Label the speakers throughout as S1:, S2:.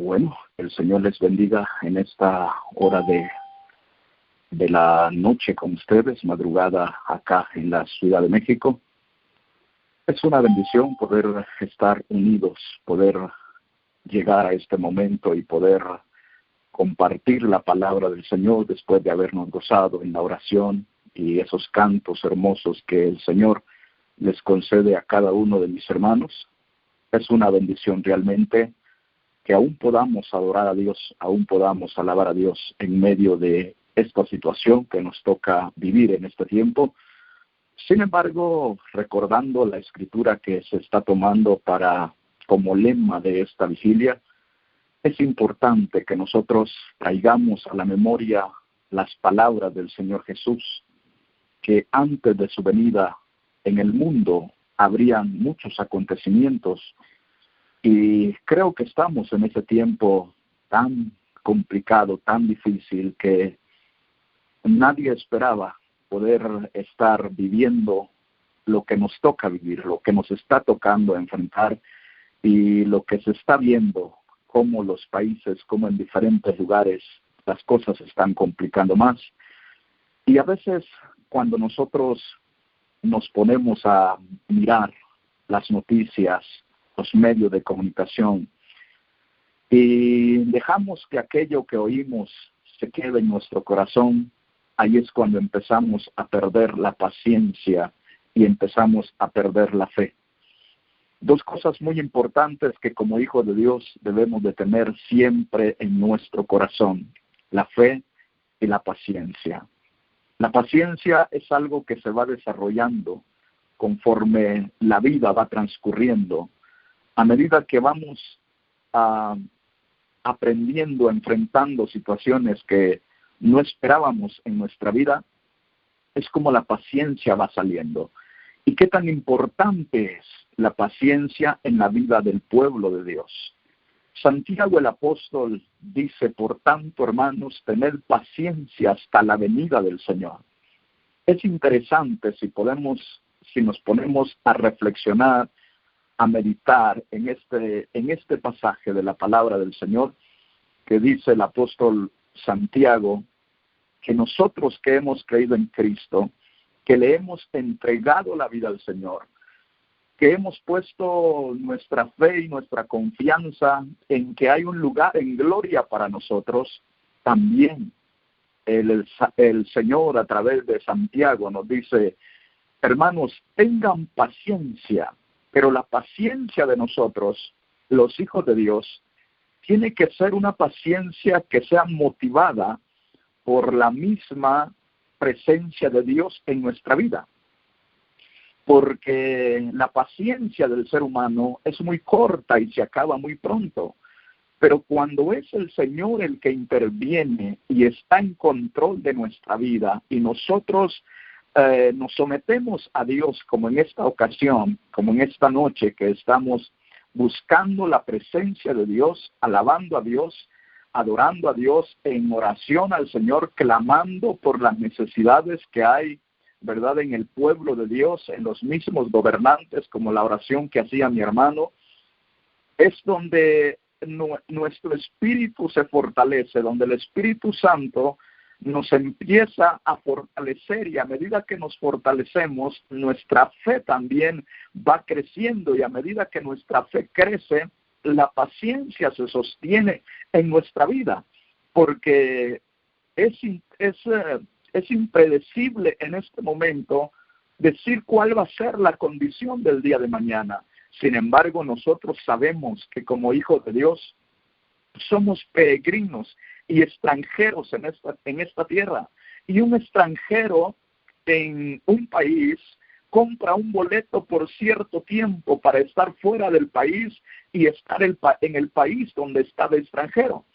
S1: Bueno, el Señor les bendiga en esta hora de la noche con ustedes, madrugada acá en la Ciudad de México. Es una bendición poder estar unidos, poder llegar a este momento y poder compartir la palabra del Señor después de habernos gozado en la oración y esos cantos hermosos que el Señor les concede a cada uno de mis hermanos. Es una bendición realmente que aún podamos adorar a Dios, aún podamos alabar a Dios en medio de esta situación que nos toca vivir en este tiempo. Sin embargo, recordando la escritura que se está tomando como lema de esta vigilia, es importante que nosotros traigamos a la memoria las palabras del Señor Jesús, que antes de su venida en el mundo habrían muchos acontecimientos. Y creo que estamos en ese tiempo tan complicado, tan difícil, que nadie esperaba poder estar viviendo lo que nos toca vivir, lo que nos está tocando enfrentar y lo que se está viendo, cómo los países, cómo en diferentes lugares las cosas se están complicando más. Y a veces cuando nosotros nos ponemos a mirar las noticias, los medios de comunicación, y dejamos que aquello que oímos se quede en nuestro corazón, ahí es cuando empezamos a perder la paciencia y empezamos a perder la fe. Dos cosas muy importantes que como hijos de Dios debemos de tener siempre en nuestro corazón: la fe y la paciencia. La paciencia es algo que se va desarrollando conforme la vida va transcurriendo. A medida que vamos aprendiendo, enfrentando situaciones que no esperábamos en nuestra vida, es como la paciencia va saliendo. ¿Y qué tan importante es la paciencia en la vida del pueblo de Dios? Santiago el apóstol dice: por tanto, hermanos, tened paciencia hasta la venida del Señor. Es interesante si nos ponemos a reflexionar, a meditar en este pasaje de la palabra del Señor, que dice el apóstol Santiago, que nosotros que hemos creído en Cristo, que le hemos entregado la vida al Señor, que hemos puesto nuestra fe y nuestra confianza en que hay un lugar en gloria para nosotros, también el Señor a través de Santiago nos dice: hermanos, tengan paciencia, pero la paciencia de nosotros, los hijos de Dios, tiene que ser una paciencia que sea motivada por la misma presencia de Dios en nuestra vida. Porque la paciencia del ser humano es muy corta y se acaba muy pronto. Pero cuando es el Señor el que interviene y está en control de nuestra vida y nosotros nos sometemos a Dios, como en esta ocasión, como en esta noche que estamos buscando la presencia de Dios, alabando a Dios, adorando a Dios, en oración al Señor, clamando por las necesidades que hay, ¿verdad?, en el pueblo de Dios, en los mismos gobernantes, como la oración que hacía mi hermano, es donde nuestro espíritu se fortalece, donde el Espíritu Santo nos empieza a fortalecer, y a medida que nos fortalecemos, nuestra fe también va creciendo, y a medida que nuestra fe crece, la paciencia se sostiene en nuestra vida, porque es impredecible en este momento decir cuál va a ser la condición del día de mañana. Sin embargo, nosotros sabemos que como hijos de Dios somos peregrinos y extranjeros en esta tierra. Y un extranjero en un país compra un boleto por cierto tiempo para estar fuera del país y estar en el país donde está de extranjero.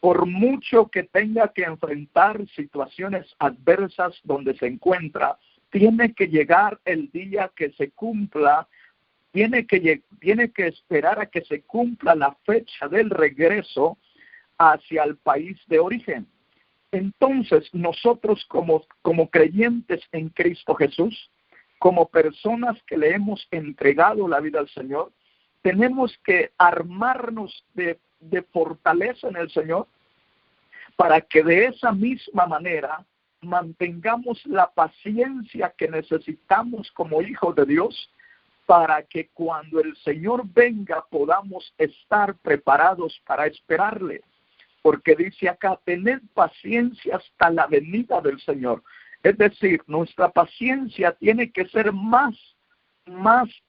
S1: Por mucho que tenga que enfrentar situaciones adversas donde se encuentra, tiene que llegar el día que se cumpla, tiene que esperar a que se cumpla la fecha del regreso hacia el país de origen. Entonces, nosotros como creyentes en Cristo Jesús, como personas que le hemos entregado la vida al Señor, tenemos que armarnos de de fortaleza en el Señor, para que de esa misma manera mantengamos la paciencia que necesitamos como hijos de Dios, para que cuando el Señor venga podamos estar preparados para esperarle. Porque dice acá, tened paciencia hasta la venida del Señor. Es decir, nuestra paciencia tiene que ser más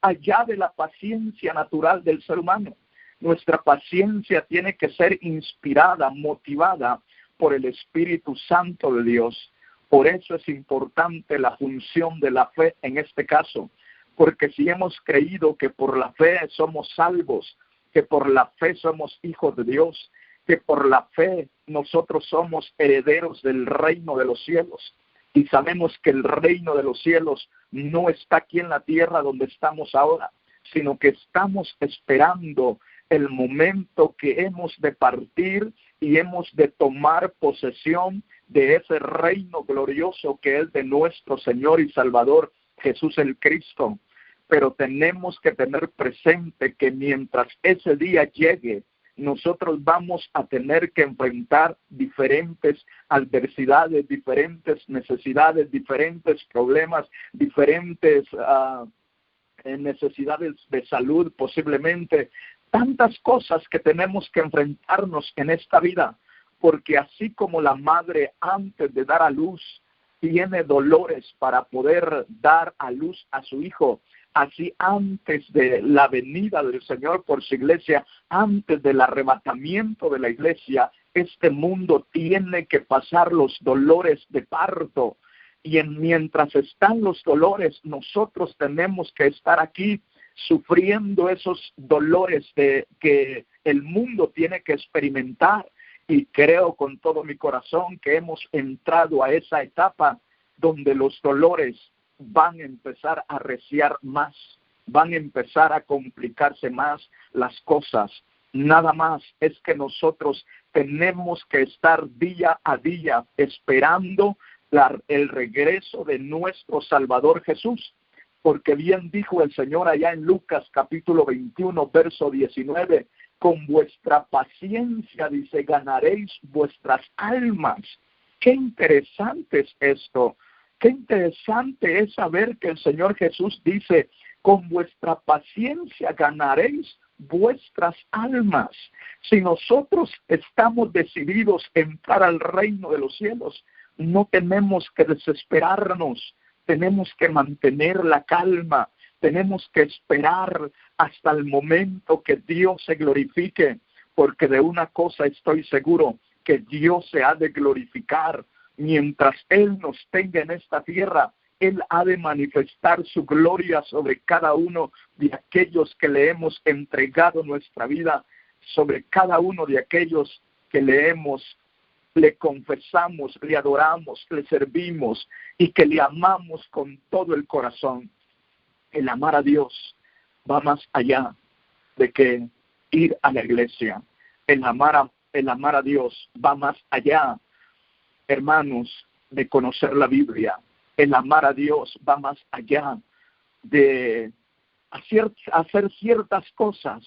S1: allá de la paciencia natural del ser humano. Nuestra paciencia tiene que ser inspirada, motivada por el Espíritu Santo de Dios. Por eso es importante la función de la fe en este caso, porque si hemos creído que por la fe somos salvos, que por la fe somos hijos de Dios, que por la fe nosotros somos herederos del reino de los cielos, y sabemos que el reino de los cielos no está aquí en la tierra donde estamos ahora, sino que estamos esperando el momento que hemos de partir y hemos de tomar posesión de ese reino glorioso que es de nuestro Señor y Salvador Jesús el Cristo. Pero tenemos que tener presente que mientras ese día llegue, nosotros vamos a tener que enfrentar diferentes adversidades, diferentes necesidades, diferentes problemas, diferentes necesidades de salud posiblemente, tantas cosas que tenemos que enfrentarnos en esta vida, porque así como la madre antes de dar a luz tiene dolores para poder dar a luz a su hijo, así antes de la venida del Señor por su iglesia, antes del arrebatamiento de la iglesia, este mundo tiene que pasar los dolores de parto. Y mientras están los dolores, nosotros tenemos que estar aquí sufriendo esos dolores que el mundo tiene que experimentar. Y creo con todo mi corazón que hemos entrado a esa etapa donde los dolores van a empezar a arreciar más, van a empezar a complicarse más las cosas. Nada más es que nosotros tenemos que estar día a día esperando el regreso de nuestro Salvador Jesús, porque bien dijo el Señor allá en Lucas capítulo 21, verso 19, con vuestra paciencia, dice, ganaréis vuestras almas. Qué interesante es esto. Qué interesante es saber que el Señor Jesús dice, con vuestra paciencia ganaréis vuestras almas. Si nosotros estamos decididos a entrar al reino de los cielos, no tenemos que desesperarnos, tenemos que mantener la calma, tenemos que esperar hasta el momento que Dios se glorifique, porque de una cosa estoy seguro, que Dios se ha de glorificar. Mientras Él nos tenga en esta tierra, Él ha de manifestar su gloria sobre cada uno de aquellos que le hemos entregado nuestra vida, sobre cada uno de aquellos que le confesamos, le adoramos, le servimos y que le amamos con todo el corazón. El amar a Dios va más allá de que ir a la iglesia. El amar a Dios va más allá, hermanos, de conocer la Biblia. El amar a Dios va más allá de hacer ciertas cosas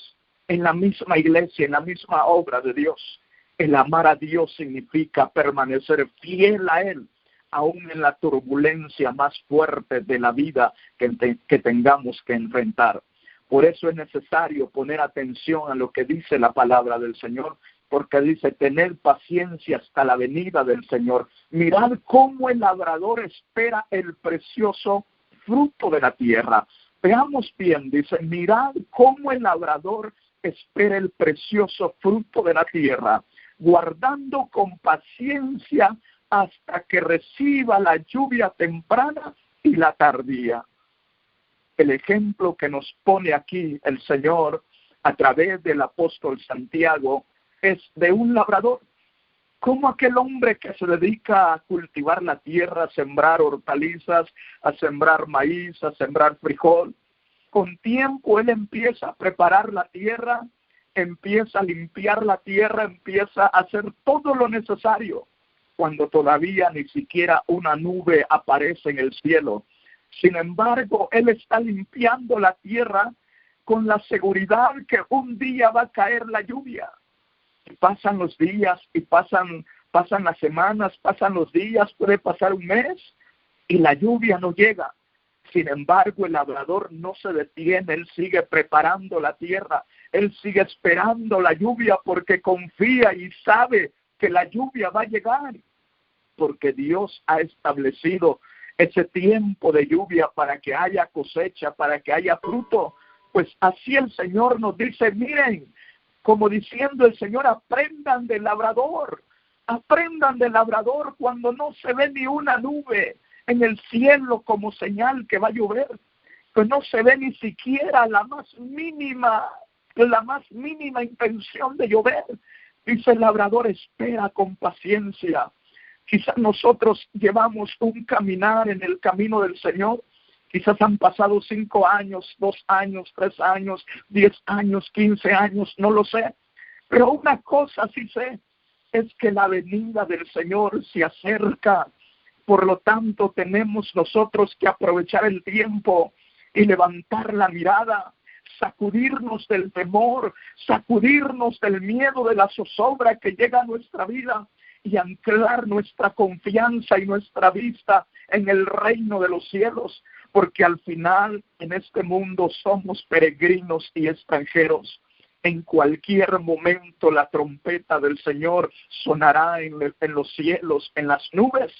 S1: en la misma iglesia, en la misma obra de Dios. El amar a Dios significa permanecer fiel a Él, aún en la turbulencia más fuerte de la vida que tengamos que enfrentar. Por eso es necesario poner atención a lo que dice la palabra del Señor, porque dice, tened paciencia hasta la venida del Señor. Mirad cómo el labrador espera el precioso fruto de la tierra. Veamos bien, dice, mirad cómo el labrador espera el precioso fruto de la tierra, guardando con paciencia hasta que reciba la lluvia temprana y la tardía. El ejemplo que nos pone aquí el Señor a través del apóstol Santiago es de un labrador, como aquel hombre que se dedica a cultivar la tierra, a sembrar hortalizas, a sembrar maíz, a sembrar frijol. Con tiempo él empieza a preparar la tierra, empieza a limpiar la tierra, empieza a hacer todo lo necesario, cuando todavía ni siquiera una nube aparece en el cielo. Sin embargo, él está limpiando la tierra con la seguridad que un día va a caer la lluvia. pasan los días y pasan las semanas, pasan los días, puede pasar un mes y la lluvia no llega. Sin embargo, el labrador no se detiene, él sigue preparando la tierra, él sigue esperando la lluvia porque confía y sabe que la lluvia va a llegar, porque Dios ha establecido ese tiempo de lluvia para que haya cosecha, para que haya fruto. Pues así el Señor nos dice, miren, como diciendo el Señor, aprendan del labrador cuando no se ve ni una nube en el cielo como señal que va a llover, pues no se ve ni siquiera la más mínima intención de llover. Dice el labrador, espera con paciencia. Quizás nosotros llevamos un caminar en el camino del Señor. Quizás han pasado 5 años, 2 años, 3 años, 10 años, 15 años, no lo sé. Pero una cosa sí sé, es que la venida del Señor se acerca. Por lo tanto, tenemos nosotros que aprovechar el tiempo y levantar la mirada, sacudirnos del temor, sacudirnos del miedo, de la zozobra que llega a nuestra vida y anclar nuestra confianza y nuestra vista en el reino de los cielos, porque al final en este mundo somos peregrinos y extranjeros. En cualquier momento la trompeta del Señor sonará en los cielos, en las nubes,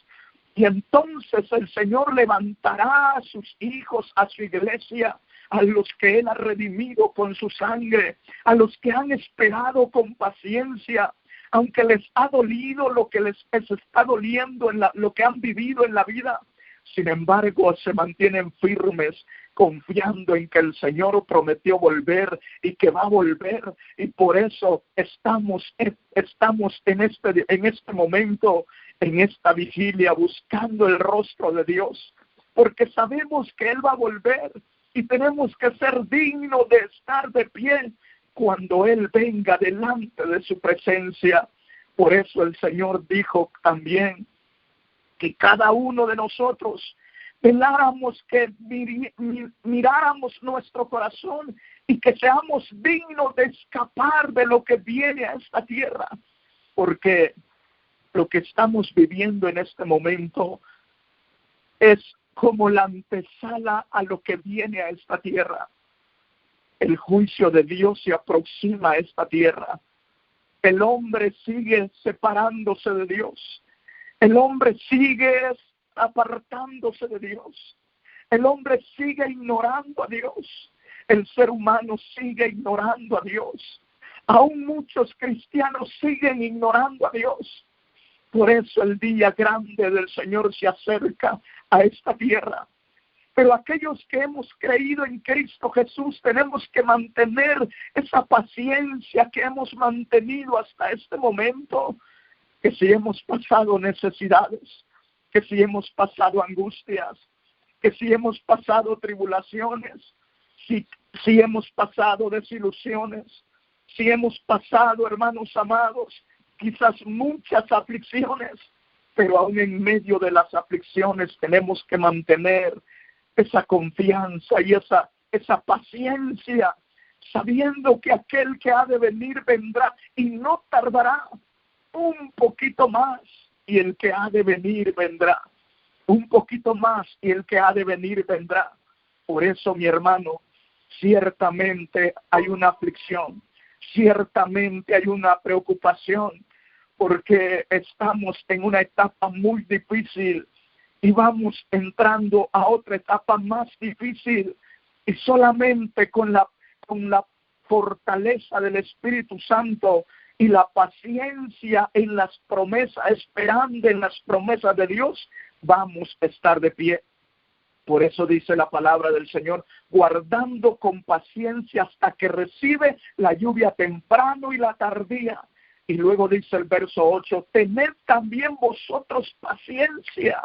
S1: y entonces el Señor levantará a sus hijos, a su iglesia, a los que Él ha redimido con su sangre, a los que han esperado con paciencia, aunque les ha dolido lo que les está doliendo, lo que han vivido en la vida. Sin embargo, se mantienen firmes, confiando en que el Señor prometió volver y que va a volver. Y por eso estamos en este momento, en esta vigilia, buscando el rostro de Dios, porque sabemos que Él va a volver y tenemos que ser dignos de estar de pie cuando Él venga delante de su presencia. Por eso el Señor dijo también que cada uno de nosotros veláramos, que miráramos nuestro corazón y que seamos dignos de escapar de lo que viene a esta tierra, porque lo que estamos viviendo en este momento es como la antesala a lo que viene a esta tierra. El juicio de Dios se aproxima a esta tierra. El hombre sigue separándose de Dios. El hombre sigue apartándose de Dios. El hombre sigue ignorando a Dios. El ser humano sigue ignorando a Dios. Aún muchos cristianos siguen ignorando a Dios. Por eso el día grande del Señor se acerca a esta tierra. Pero aquellos que hemos creído en Cristo Jesús tenemos que mantener esa paciencia que hemos mantenido hasta este momento. Que si hemos pasado necesidades, que si hemos pasado angustias, que si hemos pasado tribulaciones, si hemos pasado desilusiones, si hemos pasado, hermanos amados, quizás muchas aflicciones, pero aún en medio de las aflicciones tenemos que mantener esa confianza y esa paciencia, sabiendo que aquel que ha de venir vendrá y no tardará. Un poquito más y el que ha de venir vendrá. Un poquito más y el que ha de venir vendrá. Por eso, mi hermano, ciertamente hay una aflicción, ciertamente hay una preocupación, porque estamos en una etapa muy difícil y vamos entrando a otra etapa más difícil, y solamente con la fortaleza del Espíritu Santo y la paciencia en las promesas, esperando en las promesas de Dios, vamos a estar de pie. Por eso dice la palabra del Señor, guardando con paciencia hasta que recibe la lluvia temprano y la tardía. Y luego dice el verso 8, tened también vosotros paciencia.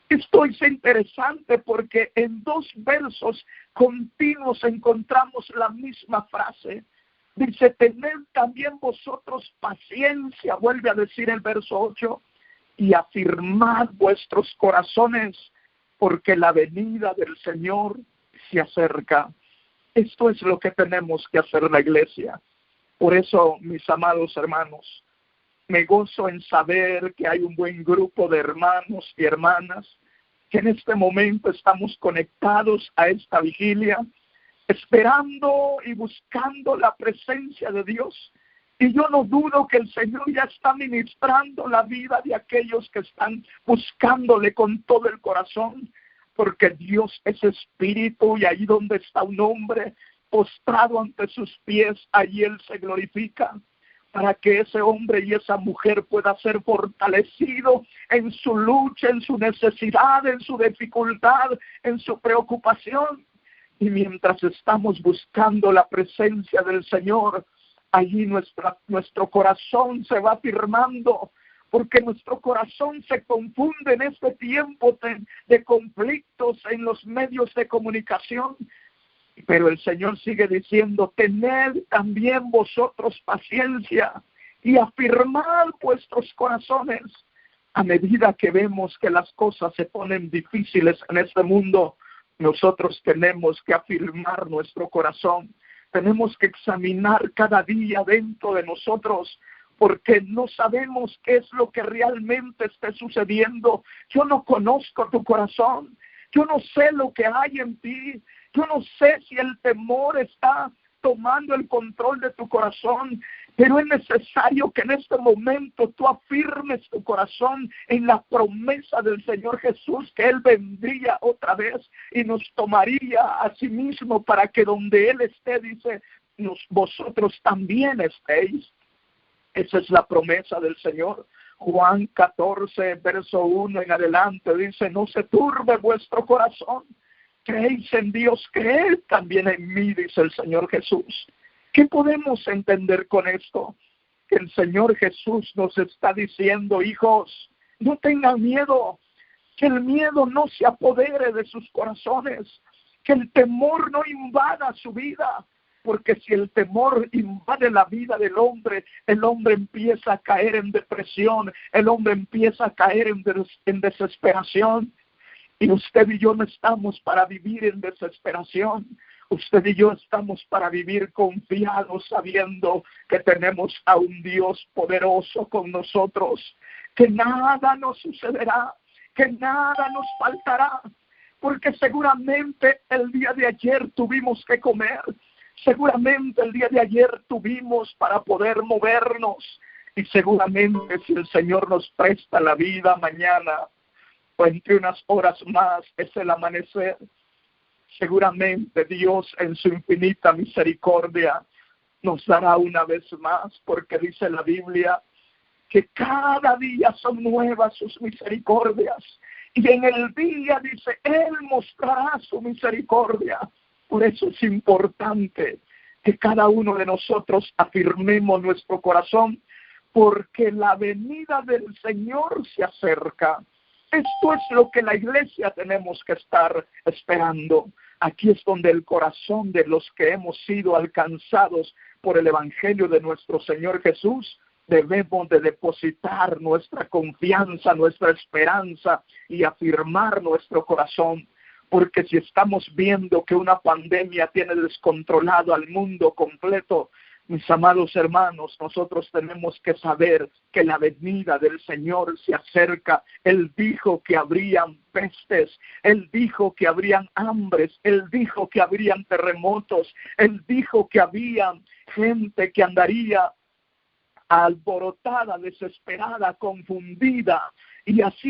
S1: Esto es interesante porque en 2 versos continuos encontramos la misma frase. Dice, tened también vosotros paciencia, vuelve a decir el verso 8, y afirmad vuestros corazones, porque la venida del Señor se acerca. Esto es lo que tenemos que hacer la iglesia. Por eso, mis amados hermanos, me gozo en saber que hay un buen grupo de hermanos y hermanas que en este momento estamos conectados a esta vigilia, esperando y buscando la presencia de Dios. Y yo no dudo que el Señor ya está ministrando la vida de aquellos que están buscándole con todo el corazón, porque Dios es espíritu y ahí donde está un hombre postrado ante sus pies, allí Él se glorifica, para que ese hombre y esa mujer pueda ser fortalecido en su lucha, en su necesidad, en su dificultad, en su preocupación. Y mientras estamos buscando la presencia del Señor, allí nuestro corazón se va afirmando, porque nuestro corazón se confunde en este tiempo de conflictos en los medios de comunicación. Pero el Señor sigue diciendo, tened también vosotros paciencia y afirmad vuestros corazones. A medida que vemos que las cosas se ponen difíciles en este mundo, nosotros tenemos que afirmar nuestro corazón. Tenemos que examinar cada día dentro de nosotros, porque no sabemos qué es lo que realmente esté sucediendo. Yo no conozco tu corazón. Yo no sé lo que hay en ti. Yo no sé si el temor está tomando el control de tu corazón, pero es necesario que en este momento tú afirmes tu corazón en la promesa del Señor Jesús, que Él vendría otra vez y nos tomaría a sí mismo para que donde Él esté, dice, vosotros también estéis. Esa es la promesa del Señor. Juan 14, verso 1 en adelante, dice, no se turbe vuestro corazón. Creéis en Dios, creed también en mí, dice el Señor Jesús. ¿Qué podemos entender con esto? Que el Señor Jesús nos está diciendo, hijos, no tengan miedo, que el miedo no se apodere de sus corazones, que el temor no invada su vida, porque si el temor invade la vida del hombre, el hombre empieza a caer en depresión, el hombre empieza a caer en desesperación. Y usted y yo no estamos para vivir en desesperación. Usted y yo estamos para vivir confiados, sabiendo que tenemos a un Dios poderoso con nosotros, que nada nos sucederá, que nada nos faltará, porque seguramente el día de ayer tuvimos que comer, seguramente el día de ayer tuvimos para poder movernos, y seguramente si el Señor nos presta la vida mañana, o entre unas horas más es el amanecer, seguramente Dios en su infinita misericordia nos dará una vez más, porque dice la Biblia que cada día son nuevas sus misericordias, y en el día, dice, Él mostrará su misericordia. Por eso es importante que cada uno de nosotros afirmemos nuestro corazón, porque la venida del Señor se acerca. Esto es lo que la iglesia tenemos que estar esperando. Aquí es donde el corazón de los que hemos sido alcanzados por el Evangelio de nuestro Señor Jesús, debemos de depositar nuestra confianza, nuestra esperanza y afirmar nuestro corazón. Porque si estamos viendo que una pandemia tiene descontrolado al mundo completo, mis amados hermanos, nosotros tenemos que saber que la venida del Señor se acerca. Él dijo que habrían pestes, Él dijo que habrían hambres, Él dijo que habrían terremotos, Él dijo que había gente que andaría alborotada, desesperada, confundida, y así